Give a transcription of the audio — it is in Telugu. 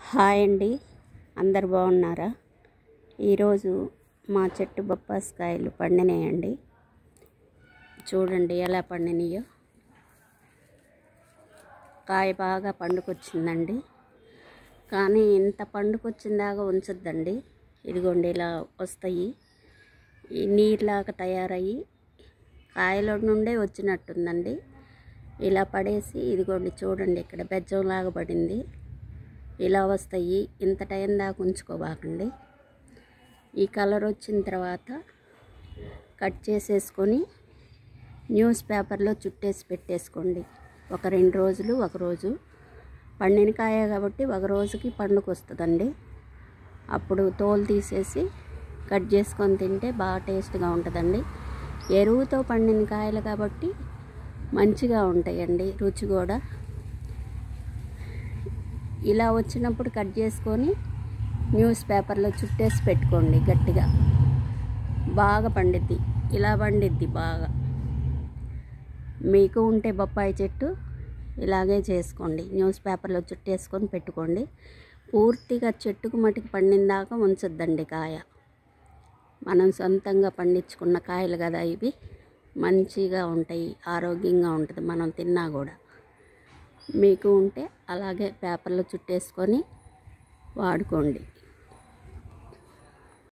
హాయ్ అండి, అందరు బాగున్నారా? ఈరోజు మా చెట్టు బొప్పాస్కాయలు పండినాయండి. చూడండి ఎలా పండినాయో. కాయ బాగా పండుకొచ్చిందండి. కానీ ఇంత పండుకొచ్చిందాకా ఉంచొద్దండి. ఇదిగోండి ఇలా వస్తాయి. ఈ నీరులాగా తయారయ్యి కాయల నుండే వచ్చినట్టుందండి. ఇలా పడేసి ఇదిగోండి చూడండి, ఇక్కడ బెజ్జంలాగా పడింది. ఇలా వస్తాయి. ఇంత టైం దాకా ఉంచుకోబాకండి. ఈ కలర్ వచ్చిన తర్వాత కట్ చేసేసుకొని న్యూస్ పేపర్లో చుట్టేసి పెట్టేసుకోండి. ఒక 2 రోజులు, ఒక రోజు. పండిన కాయ కాబట్టి ఒక రోజుకి పండుగ వస్తుందండి. అప్పుడు తోలు తీసేసి కట్ చేసుకొని తింటే బాగా టేస్ట్గా ఉంటుందండి. ఎరువుతో పండిన కాయలు కాబట్టి మంచిగా ఉంటాయండి, రుచి కూడా. ఇలా వచ్చినప్పుడు కట్ చేసుకొని న్యూస్ పేపర్లో చుట్టేసి పెట్టుకోండి. గట్టిగా బాగా పండిద్ది. ఇలా పండిద్ది బాగా. మీకు ఉంటే బొప్పాయి చెట్టు ఇలాగే చేసుకోండి. న్యూస్ పేపర్లో చుట్టేసుకొని పెట్టుకోండి. పూర్తిగా చెట్టుకు మటుకు పండిందాకా ఉంచొద్దండి కాయ. మనం సొంతంగా పండించుకున్న కాయలు కదా ఇవి. మంచిగా ఉంటాయి, ఆరోగ్యంగా ఉంటుంది మనం తిన్నా కూడా. మీకు ఉంటే అలాగే పేపర్లో చుట్టేసుకొని వాడుకోండి.